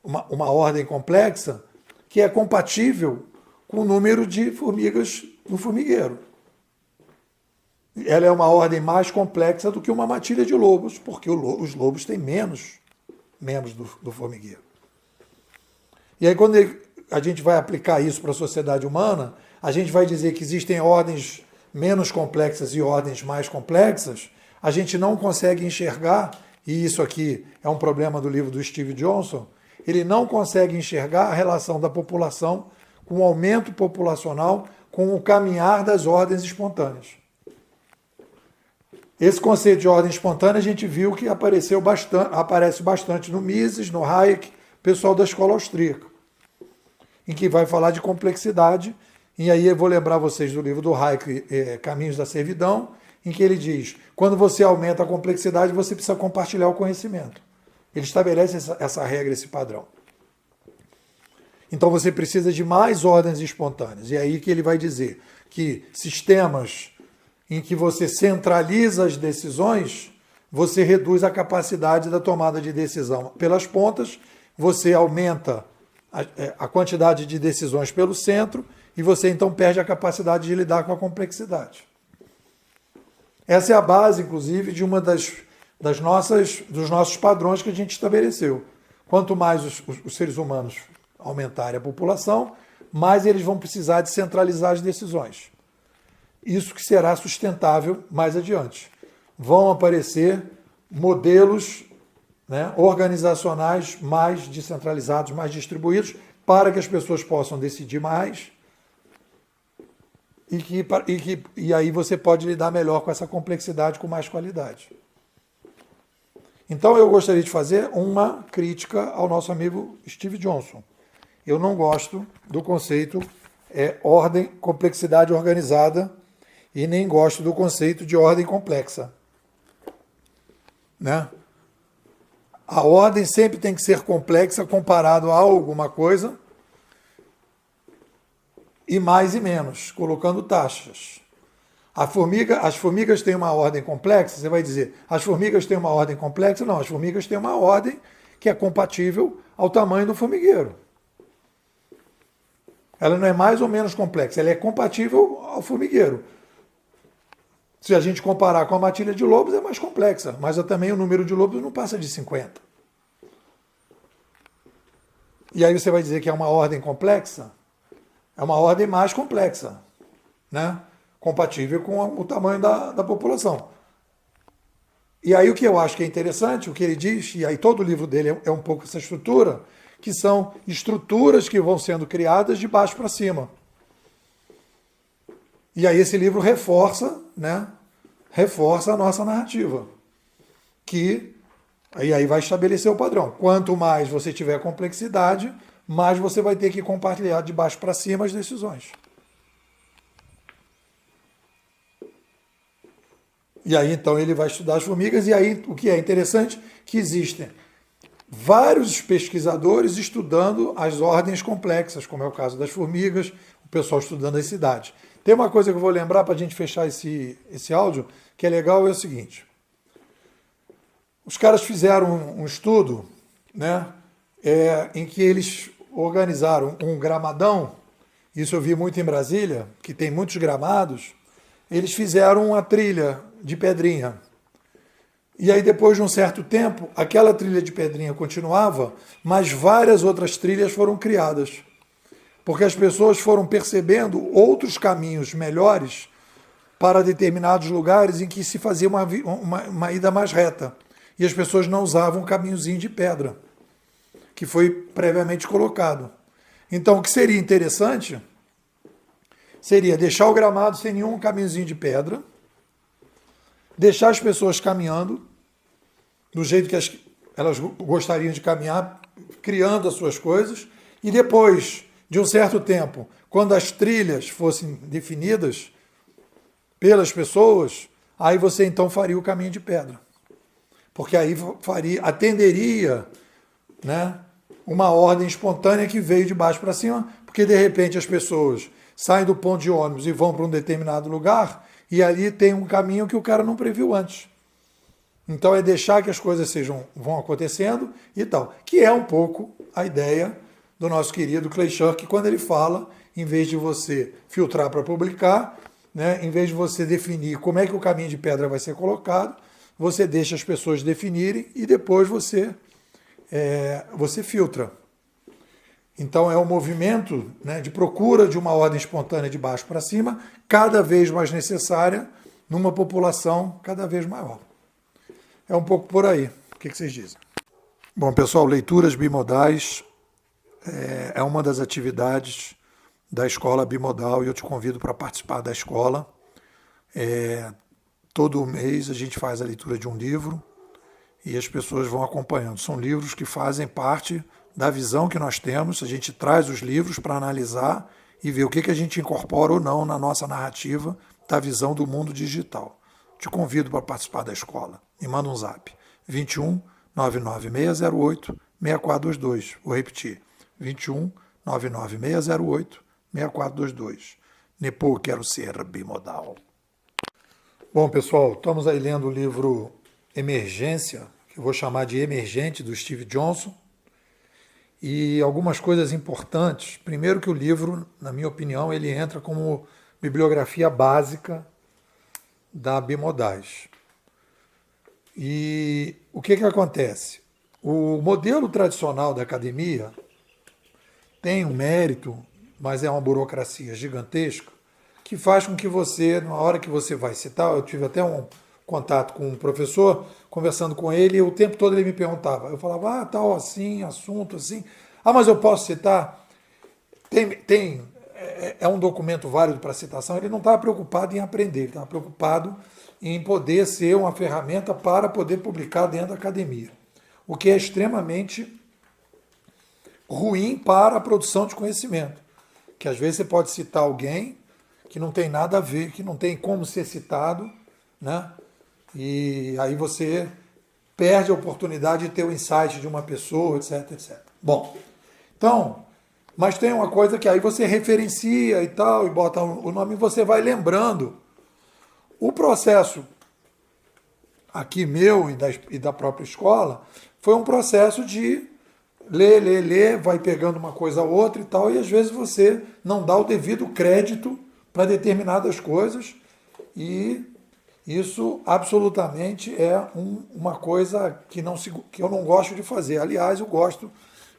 Speaker 1: uma ordem complexa que é compatível com o número de formigas no formigueiro. Ela é uma ordem mais complexa do que uma matilha de lobos, porque os lobos têm menos membros do formigueiro. E aí, quando a gente vai aplicar isso para a sociedade humana, a gente vai dizer que existem ordens menos complexas e ordens mais complexas, a gente não consegue enxergar, e isso aqui é um problema do livro do Steve Johnson, ele não consegue enxergar a relação da população com o aumento populacional, com o caminhar das ordens espontâneas. Esse conceito de ordem espontânea a gente viu que aparece bastante no Mises, no Hayek, pessoal da escola austríaca, em que vai falar de complexidade. E aí eu vou lembrar vocês do livro do Hayek, Caminhos da Servidão, em que ele diz, quando você aumenta a complexidade, você precisa compartilhar o conhecimento. Ele estabelece essa regra, esse padrão. Então você precisa de mais ordens espontâneas. E é aí que ele vai dizer que sistemas em que você centraliza as decisões, você reduz a capacidade da tomada de decisão pelas pontas, você aumenta a quantidade de decisões pelo centro e você então perde a capacidade de lidar com a complexidade. Essa é a base, inclusive, de uma dos nossos padrões que a gente estabeleceu. Quanto mais os seres humanos aumentarem a população, mais eles vão precisar de centralizar as decisões. Isso que será sustentável mais adiante. Vão aparecer modelos, né, organizacionais mais descentralizados, mais distribuídos, para que as pessoas possam decidir mais e aí você pode lidar melhor com essa complexidade com mais qualidade. Então eu gostaria de fazer uma crítica ao nosso amigo Steve Johnson. Eu não gosto do conceito ordem, complexidade organizada e nem gosto do conceito de ordem complexa. Né? A ordem sempre tem que ser complexa comparado a alguma coisa e mais e menos, colocando taxas. As formigas têm uma ordem complexa, você vai dizer, as formigas têm uma ordem complexa? Não, as formigas têm uma ordem que é compatível ao tamanho do formigueiro. Ela não é mais ou menos complexa, ela é compatível ao formigueiro. Se a gente comparar com a matilha de lobos, é mais complexa, mas também o número de lobos não passa de 50. E aí você vai dizer que é uma ordem complexa? É uma ordem mais complexa, né? Compatível com o tamanho da população. E aí o que eu acho que é interessante, o que ele diz, e aí todo o livro dele é um pouco essa estrutura, que são estruturas que vão sendo criadas de baixo para cima. E aí esse livro reforça, né? Reforça a nossa narrativa. E aí vai estabelecer o padrão. Quanto mais você tiver complexidade, mais você vai ter que compartilhar de baixo para cima as decisões. E aí então ele vai estudar as formigas, e aí o que é interessante, que existem vários pesquisadores estudando as ordens complexas, como é o caso das formigas, o pessoal estudando as cidades. Tem uma coisa que eu vou lembrar para a gente fechar esse áudio, que é legal, é o seguinte. Os caras fizeram um estudo, né, em que eles organizaram um gramadão, isso eu vi muito em Brasília, que tem muitos gramados, eles fizeram uma trilha de pedrinha. E aí, depois de um certo tempo, aquela trilha de pedrinha continuava, mas várias outras trilhas foram criadas. Porque as pessoas foram percebendo outros caminhos melhores para determinados lugares em que se fazia uma ida mais reta. E as pessoas não usavam um caminhozinho de pedra, que foi previamente colocado. Então, o que seria interessante seria deixar o gramado sem nenhum caminhozinho de pedra, deixar as pessoas caminhando do jeito que elas gostariam de caminhar, criando as suas coisas, e depois de um certo tempo, quando as trilhas fossem definidas pelas pessoas, aí você então faria o caminho de pedra. Porque aí atenderia, né, uma ordem espontânea que veio de baixo para cima, porque de repente as pessoas saem do ponto de ônibus e vão para um determinado lugar, e ali tem um caminho que o cara não previu antes. Então é deixar que as coisas vão acontecendo e tal, que é um pouco a ideia do nosso querido Clay Shirk, quando ele fala, em vez de você filtrar para publicar, né, em vez de você definir como é que o caminho de pedra vai ser colocado, você deixa as pessoas definirem e depois você filtra. Então é um movimento, né, de procura de uma ordem espontânea de baixo para cima, cada vez mais necessária numa população cada vez maior. É um pouco por aí. O que vocês dizem? Bom, pessoal, leituras bimodais é uma das atividades da escola bimodal e eu te convido para participar da escola. Todo mês a gente faz a leitura de um livro e as pessoas vão acompanhando. São livros que fazem parte da visão que nós temos. A gente traz os livros para analisar e ver o que a gente incorpora ou não na nossa narrativa da visão do mundo digital. Te convido para participar da escola. Me manda um zap. 21 99608 6422. Vou repetir. 21 99608 6422. Nepo, quero ser bimodal. Bom, pessoal, estamos aí lendo o livro Emergência, que eu vou chamar de Emergente, do Steve Johnson. E algumas coisas importantes. Primeiro que o livro, na minha opinião, ele entra como bibliografia básica da Bimodais. E o que acontece? O modelo tradicional da academia tem um mérito, mas é uma burocracia gigantesca, que faz com que você, na hora que você vai citar, eu tive até um contato com um professor, conversando com ele, e o tempo todo ele me perguntava, eu falava, tal assim, assunto assim, mas eu posso citar? É um documento válido para citação, ele não estava preocupado em aprender, ele estava preocupado em poder ser uma ferramenta para poder publicar dentro da academia, o que é extremamente ruim para a produção de conhecimento, que às vezes você pode citar alguém que não tem nada a ver, que não tem como ser citado, né? E aí você perde a oportunidade de ter o insight de uma pessoa, etc, etc. Bom, então, mas tem uma coisa que aí você referencia e tal, e bota o nome e você vai lembrando. O processo aqui meu e da própria escola foi um processo de ler, vai pegando uma coisa ou outra e tal, e às vezes você não dá o devido crédito para determinadas coisas, e isso absolutamente é uma coisa que eu não gosto de fazer. Aliás, eu gosto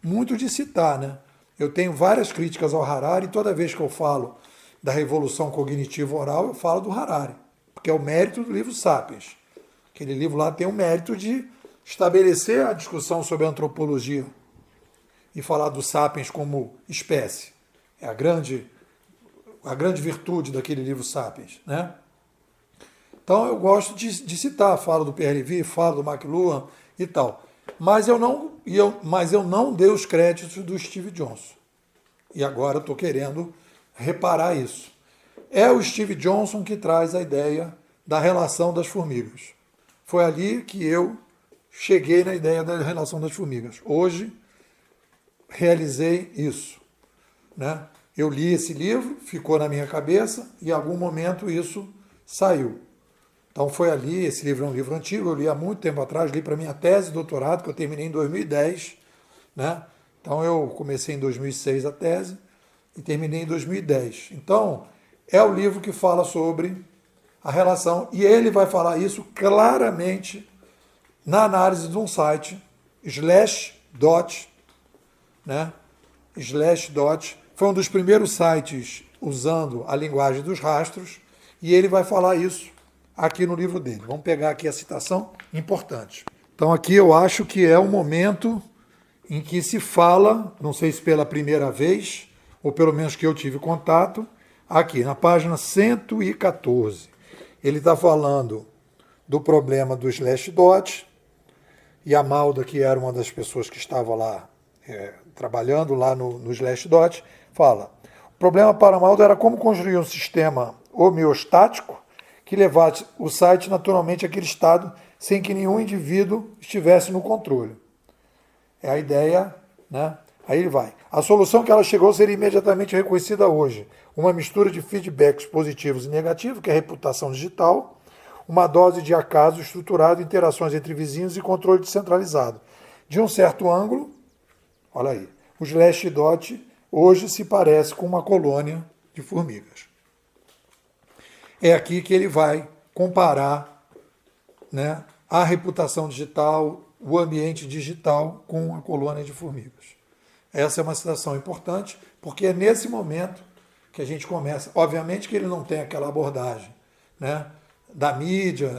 Speaker 1: muito de citar, né? Eu tenho várias críticas ao Harari, e toda vez que eu falo da revolução cognitiva oral, eu falo do Harari, porque é o mérito do livro Sapiens. Aquele livro lá tem o mérito de estabelecer a discussão sobre a antropologia e falar do Sapiens como espécie. É a grande virtude daquele livro Sapiens, né? Então eu gosto de citar, falo do Pierre Lévy, falo do McLuhan e tal. Mas eu não dei os créditos do Steve Johnson. E agora estou querendo reparar isso. É o Steve Johnson que traz a ideia da relação das formigas. Foi ali que eu cheguei na ideia da relação das formigas. Hoje realizei isso, né? Eu li esse livro, ficou na minha cabeça e em algum momento isso saiu. Então foi ali, esse livro é um livro antigo, eu li há muito tempo atrás, li para minha tese de doutorado, que eu terminei em 2010, né? Então eu comecei em 2006 a tese e terminei em 2010. Então é o livro que fala sobre a relação, e ele vai falar isso claramente na análise de um site, Slashdot, né? Slashdot foi um dos primeiros sites usando a linguagem dos rastros, e ele vai falar isso aqui no livro dele. Vamos pegar aqui a citação importante. Então aqui eu acho que é o momento em que se fala, não sei se pela primeira vez, ou pelo menos que eu tive contato, aqui na página 114. Ele está falando do problema do Slashdot, e a Malda, que era uma das pessoas que estava lá trabalhando lá no Slashdot, fala: o problema para a Malda era como construir um sistema homeostático que levasse o site naturalmente àquele estado sem que nenhum indivíduo estivesse no controle. É a ideia, né? Aí ele vai. A solução que ela chegou seria imediatamente reconhecida hoje. Uma mistura de feedbacks positivos e negativos, que é a reputação digital, uma dose de acaso estruturado, interações entre vizinhos e controle descentralizado. De um certo ângulo, Olha aí. O Slashdot hoje se parece com uma colônia de formigas. É aqui que ele vai comparar, né, a reputação digital, o ambiente digital com a colônia de formigas. Essa é uma citação importante, porque é nesse momento que a gente começa. Obviamente que ele não tem aquela abordagem, né, da mídia,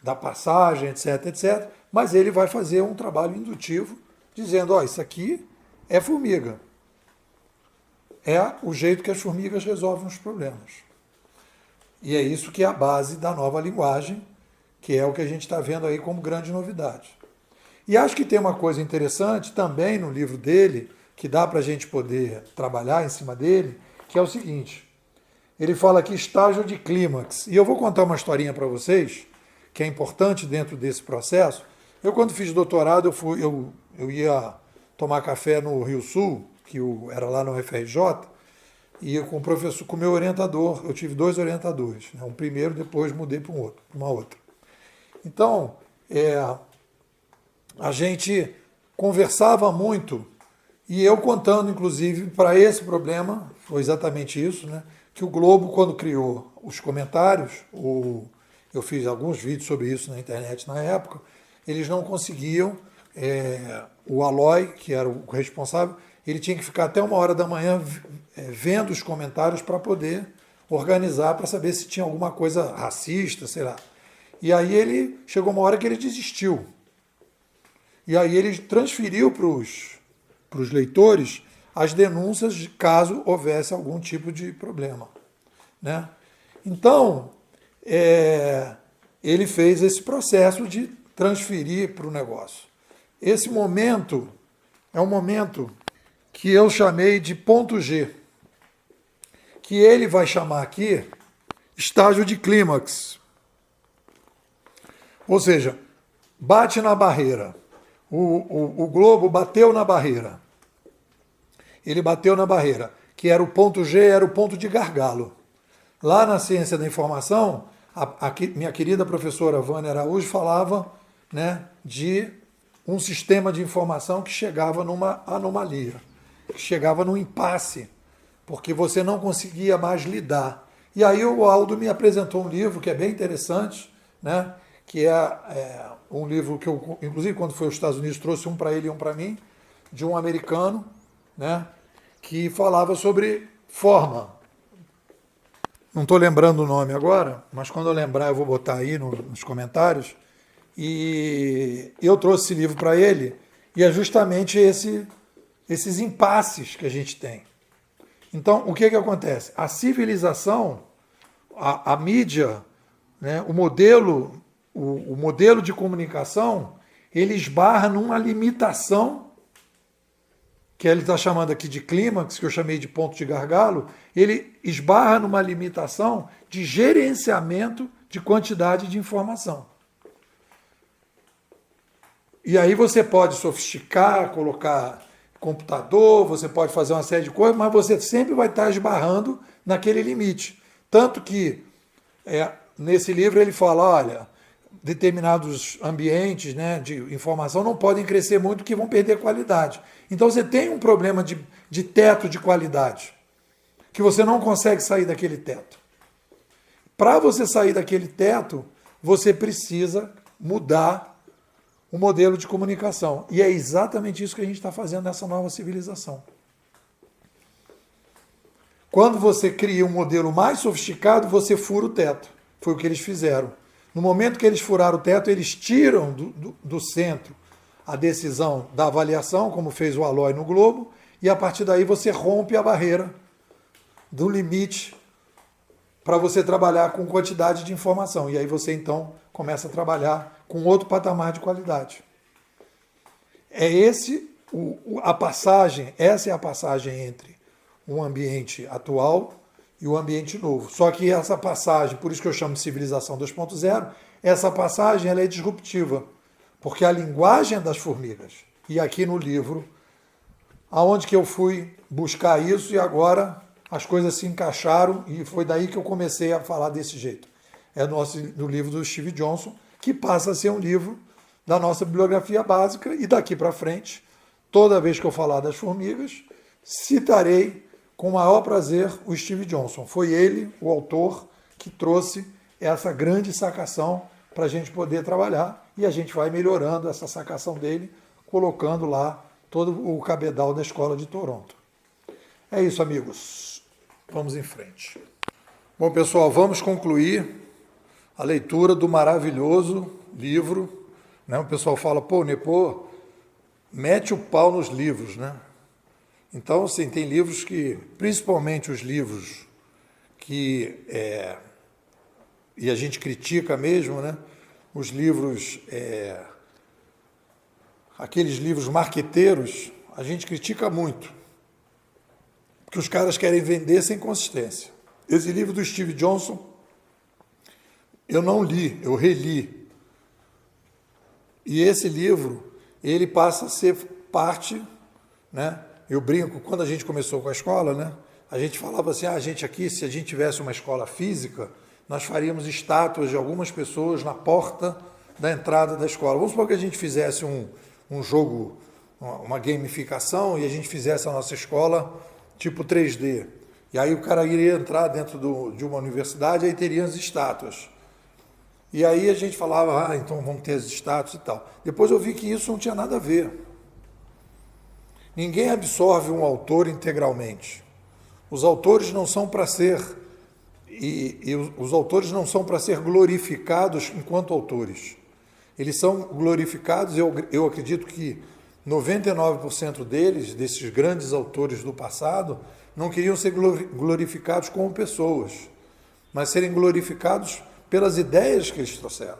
Speaker 1: da passagem, etc, etc, mas ele vai fazer um trabalho indutivo, dizendo, ó, isso aqui é formiga. É o jeito que as formigas resolvem os problemas. E é isso que é a base da nova linguagem, que é o que a gente está vendo aí como grande novidade. E acho que tem uma coisa interessante também no livro dele, que dá para a gente poder trabalhar em cima dele, que é o seguinte, ele fala aqui estágio de clímax. E eu vou contar uma historinha para vocês, que é importante dentro desse processo. Eu, quando fiz doutorado, eu ia tomar café no Rio Sul, que era lá no UFRJ, e eu, com o professor, com o meu orientador, eu tive 2 orientadores, né? Um primeiro, depois mudei para uma outra. Então, a gente conversava muito, e eu contando, inclusive, para esse problema, foi exatamente isso, né? Que o Globo, quando criou os comentários, eu fiz alguns vídeos sobre isso na internet na época, eles não conseguiam, o Aloy, que era o responsável, ele tinha que ficar até 1h da manhã vendo os comentários para poder organizar, para saber se tinha alguma coisa racista, sei lá. E aí ele chegou uma hora que ele desistiu. E aí ele transferiu para os leitores as denúncias de caso houvesse algum tipo de problema, né? Então, ele fez esse processo de transferir para o negócio. Esse momento é um momento que eu chamei de ponto G, que ele vai chamar aqui estágio de clímax. Ou seja, bate na barreira. O globo bateu na barreira. Ele bateu na barreira, que era o ponto G, era o ponto de gargalo. Lá na ciência da informação, minha querida professora Vânia Araújo falava, né, de um sistema de informação que chegava numa anomalia, que chegava num impasse, porque você não conseguia mais lidar. E aí o Aldo me apresentou um livro que é bem interessante, né, que é um livro que eu, inclusive, quando foi aos Estados Unidos, trouxe um para ele e um para mim, de um americano, né, que falava sobre forma. Não estou lembrando o nome agora, mas quando eu lembrar eu vou botar aí nos comentários. E eu trouxe esse livro para ele, e é justamente esses impasses que a gente tem. Então, o que acontece? A civilização, a mídia, né, o modelo de comunicação, ele esbarra numa limitação, que ele está chamando aqui de clímax, que eu chamei de ponto de gargalo, ele esbarra numa limitação de gerenciamento de quantidade de informação. E aí você pode sofisticar, colocar computador, você pode fazer uma série de coisas, mas você sempre vai estar esbarrando naquele limite. Tanto que nesse livro ele fala, olha, determinados ambientes, né, de informação não podem crescer muito porque vão perder qualidade. Então você tem um problema de teto de qualidade, que você não consegue sair daquele teto. Para você sair daquele teto, você precisa mudar o modelo de comunicação. E é exatamente isso que a gente está fazendo nessa nova civilização. Quando você cria um modelo mais sofisticado, você fura o teto. Foi o que eles fizeram. No momento que eles furaram o teto, eles tiram do centro a decisão da avaliação, como fez o Aloy no Globo, e a partir daí você rompe a barreira do limite para você trabalhar com quantidade de informação. E aí você, então, começa a trabalhar com outro patamar de qualidade. Essa é a passagem entre um ambiente atual e o ambiente novo. Só que essa passagem, por isso que eu chamo de civilização 2.0, essa passagem ela é disruptiva, porque a linguagem é das formigas. E aqui no livro, aonde que eu fui buscar isso e agora as coisas se encaixaram e foi daí que eu comecei a falar desse jeito. É no livro do Steve Johnson, que passa a ser um livro da nossa bibliografia básica e daqui para frente toda vez que eu falar das formigas, citarei com o maior prazer o Steve Johnson. Foi ele, o autor, que trouxe essa grande sacação para a gente poder trabalhar, e a gente vai melhorando essa sacação dele, colocando lá todo o cabedal da Escola de Toronto. É isso, amigos. Vamos em frente. Bom, pessoal, vamos concluir a leitura do maravilhoso livro, né? O pessoal fala, pô, Nepô, mete o pau nos livros, né? Então, assim, tem livros que, principalmente os livros que, e a gente critica mesmo, né? Os livros, aqueles livros marqueteiros, a gente critica muito, porque os caras querem vender sem consistência. Esse livro do Steve Johnson, eu não li, eu reli. E esse livro, ele passa a ser parte, né? Eu brinco, quando a gente começou com a escola, né? A gente falava assim, a gente aqui, se a gente tivesse uma escola física, nós faríamos estátuas de algumas pessoas na porta da entrada da escola. Vamos supor que a gente fizesse um jogo, uma gamificação, e a gente fizesse a nossa escola tipo 3D. E aí o cara iria entrar dentro de uma universidade, aí teria as estátuas. E aí a gente falava, então vamos ter as estátuas e tal. Depois eu vi que isso não tinha nada a ver. Ninguém absorve um autor integralmente. Os autores não são para ser, os autores não são para ser glorificados enquanto autores. Eles são glorificados, eu acredito que 99% deles, desses grandes autores do passado, não queriam ser glorificados como pessoas, mas serem glorificados pelas ideias que eles trouxeram.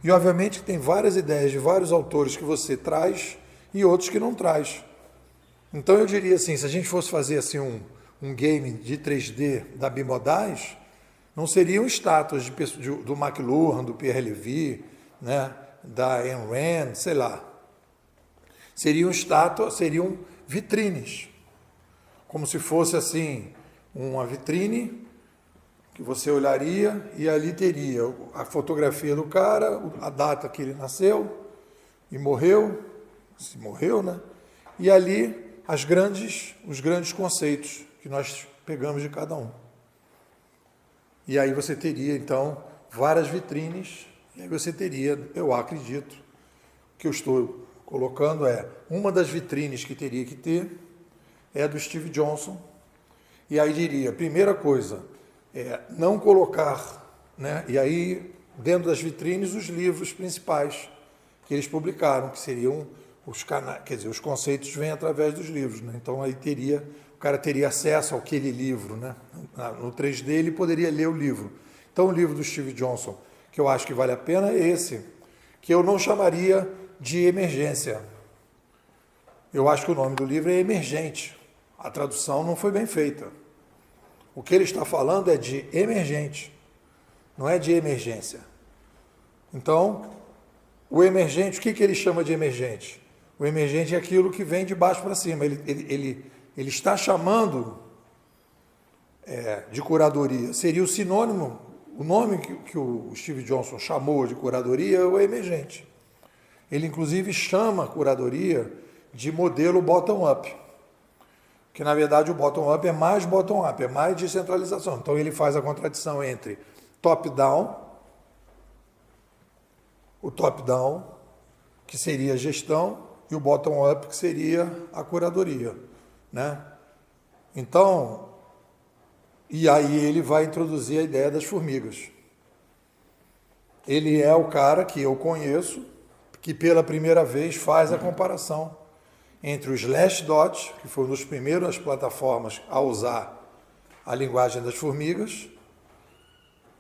Speaker 1: E, obviamente, tem várias ideias de vários autores que você traz e outros que não traz. Então, eu diria assim, se a gente fosse fazer assim um game de 3D da Bimodais, não seriam estátuas do McLuhan, do Pierre Levy, né, da Ayn Rand, sei lá. Seriam estátuas, seriam vitrines. Como se fosse assim, uma vitrine que você olharia e ali teria a fotografia do cara, a data que ele nasceu e morreu, se morreu, né? E ali os grandes conceitos que nós pegamos de cada um. E aí você teria, então, várias vitrines, e aí você teria, eu acredito, o que eu estou colocando uma das vitrines que teria que ter é a do Steve Johnson, e aí diria, primeira coisa, não colocar, né, e aí dentro das vitrines os livros principais que eles publicaram, que seriam os canais, quer dizer, os conceitos vêm através dos livros, né? Então aí o cara teria acesso àquele livro, né? No 3D ele poderia ler o livro. Então o livro do Steve Johnson, que eu acho que vale a pena, é esse, que eu não chamaria de emergência. Eu acho que o nome do livro é Emergente. A tradução não foi bem feita. O que ele está falando é de emergente, não é de emergência. Então, o emergente, o que ele chama de emergente? O emergente é aquilo que vem de baixo para cima. Ele está chamando de curadoria. Seria o sinônimo, o nome que o Steve Johnson chamou de curadoria é o emergente. Ele, inclusive, chama a curadoria de modelo bottom-up. Que, na verdade, o bottom-up é mais bottom-up, é mais descentralização. Então, ele faz a contradição entre top-down, o top-down, que seria a gestão, e o bottom-up, que seria a curadoria, né? Então, e aí ele vai introduzir a ideia das formigas. Ele é o cara que eu conheço, que pela primeira vez faz a comparação entre o Slashdot, que foi uma das primeiras plataformas a usar a linguagem das formigas,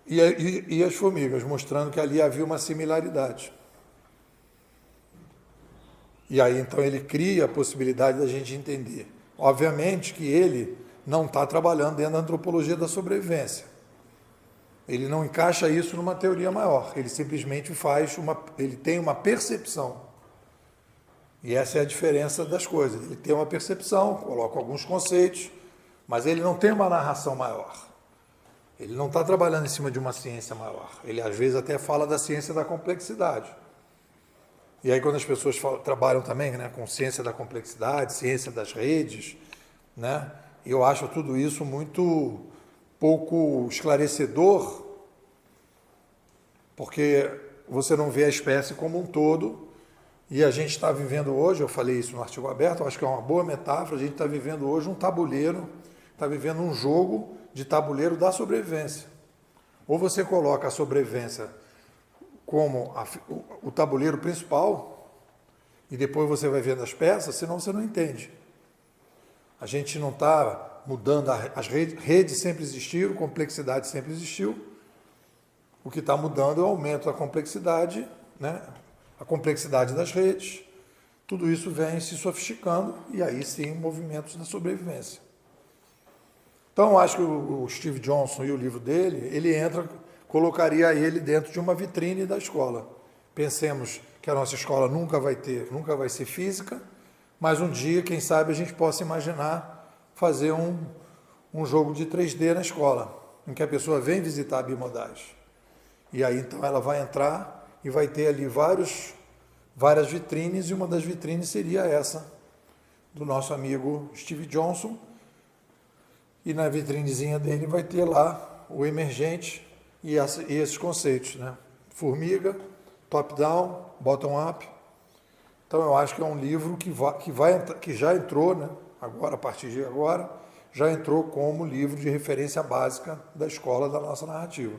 Speaker 1: e as formigas, mostrando que ali havia uma similaridade. E aí, então, ele cria a possibilidade da gente entender. Obviamente que ele não está trabalhando dentro da antropologia da sobrevivência. Ele não encaixa isso numa teoria maior. Ele simplesmente ele tem uma percepção. E essa é a diferença das coisas. Ele tem uma percepção, coloca alguns conceitos, mas ele não tem uma narração maior. Ele não está trabalhando em cima de uma ciência maior. Ele, às vezes, até fala da ciência da complexidade. E aí quando as pessoas trabalham também, né, com ciência da complexidade, ciência das redes, né, eu acho tudo isso muito pouco esclarecedor, porque você não vê a espécie como um todo, e a gente está vivendo hoje, eu falei isso no artigo aberto, eu acho que é uma boa metáfora, a gente está vivendo hoje um tabuleiro, está vivendo um jogo de tabuleiro da sobrevivência. Ou você coloca a sobrevivência como o tabuleiro principal, e depois você vai vendo as peças, senão você não entende. A gente não está mudando, as redes sempre existiram, complexidade sempre existiu. O que está mudando é o aumento da complexidade, né? A complexidade das redes. Tudo isso vem se sofisticando e aí sim movimentos da sobrevivência. Então, eu acho que o Steve Johnson e o livro dele, colocaria ele dentro de uma vitrine da escola. Pensemos que a nossa escola nunca vai ser física, mas um dia, quem sabe, a gente possa imaginar fazer um jogo de 3D na escola, em que a pessoa vem visitar a Bimodais. E aí, então, ela vai entrar e vai ter ali várias vitrines, e uma das vitrines seria essa, do nosso amigo Steve Johnson, e na vitrinezinha dele vai ter lá o emergente e esses conceitos, né? Formiga, top-down, bottom-up. Então eu acho que é um livro que já entrou, né? Agora, a partir de agora, já entrou como livro de referência básica da escola da nossa narrativa.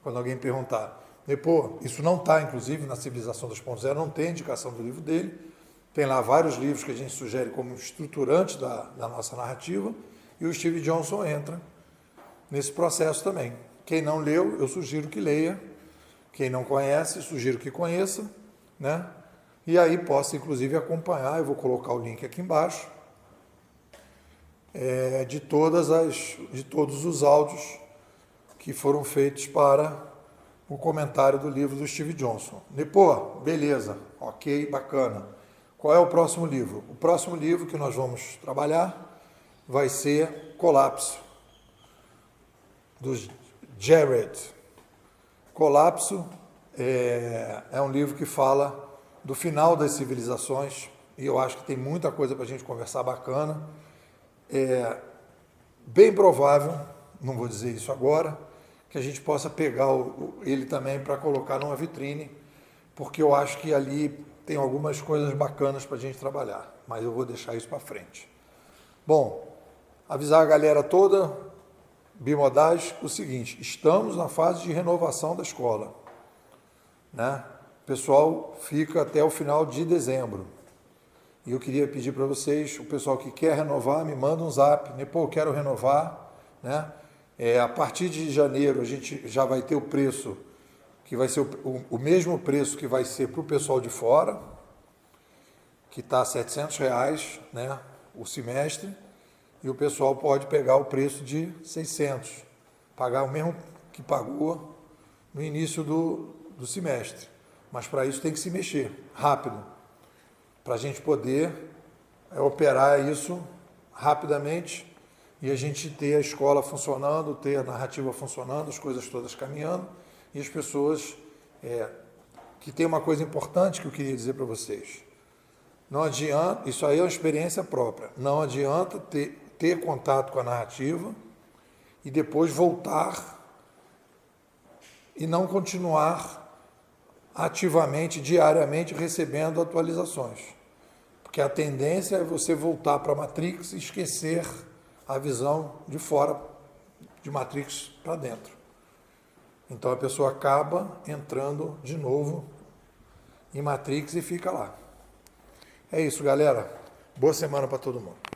Speaker 1: Quando alguém perguntar, pô, isso não está, inclusive, na Civilização 2.0, não tem indicação do livro dele, tem lá vários livros que a gente sugere como estruturantes da nossa narrativa, e o Steve Johnson entra nesse processo também. Quem não leu, eu sugiro que leia. Quem não conhece, sugiro que conheça, né? E aí possa, inclusive, acompanhar, eu vou colocar o link aqui embaixo, de todos os áudios que foram feitos para o comentário do livro do Steve Johnson. Pô, beleza, ok, bacana. Qual é o próximo livro? O próximo livro que nós vamos trabalhar vai ser Colapso, do Jared. Colapso é um livro que fala do final das civilizações, e eu acho que tem muita coisa para a gente conversar bacana. É bem provável, não vou dizer isso agora, que a gente possa pegar ele também para colocar numa vitrine, porque eu acho que ali tem algumas coisas bacanas para a gente trabalhar, mas eu vou deixar isso para frente. Bom, avisar a galera toda, Bimodais, o seguinte, estamos na fase de renovação da escola, né? O pessoal fica até o final de dezembro. E eu queria pedir para vocês, o pessoal que quer renovar, me manda um zap, né? Pô, eu quero renovar, né? A partir de janeiro a gente já vai ter o preço, que vai ser o mesmo preço que vai ser para o pessoal de fora, que está R$ 700, né? O semestre, e o pessoal pode pegar o preço de 600, pagar o mesmo que pagou no início do semestre. Mas para isso tem que se mexer rápido, para a gente poder operar isso rapidamente e a gente ter a escola funcionando, ter a narrativa funcionando, as coisas todas caminhando, e as pessoas... que tem uma coisa importante que eu queria dizer para vocês. Não adianta, isso aí é uma experiência própria, não adianta ter contato com a narrativa e depois voltar e não continuar ativamente, diariamente, recebendo atualizações. Porque a tendência é você voltar para a Matrix e esquecer a visão de fora de Matrix para dentro. Então a pessoa acaba entrando de novo em Matrix e fica lá. É isso, galera. Boa semana para todo mundo.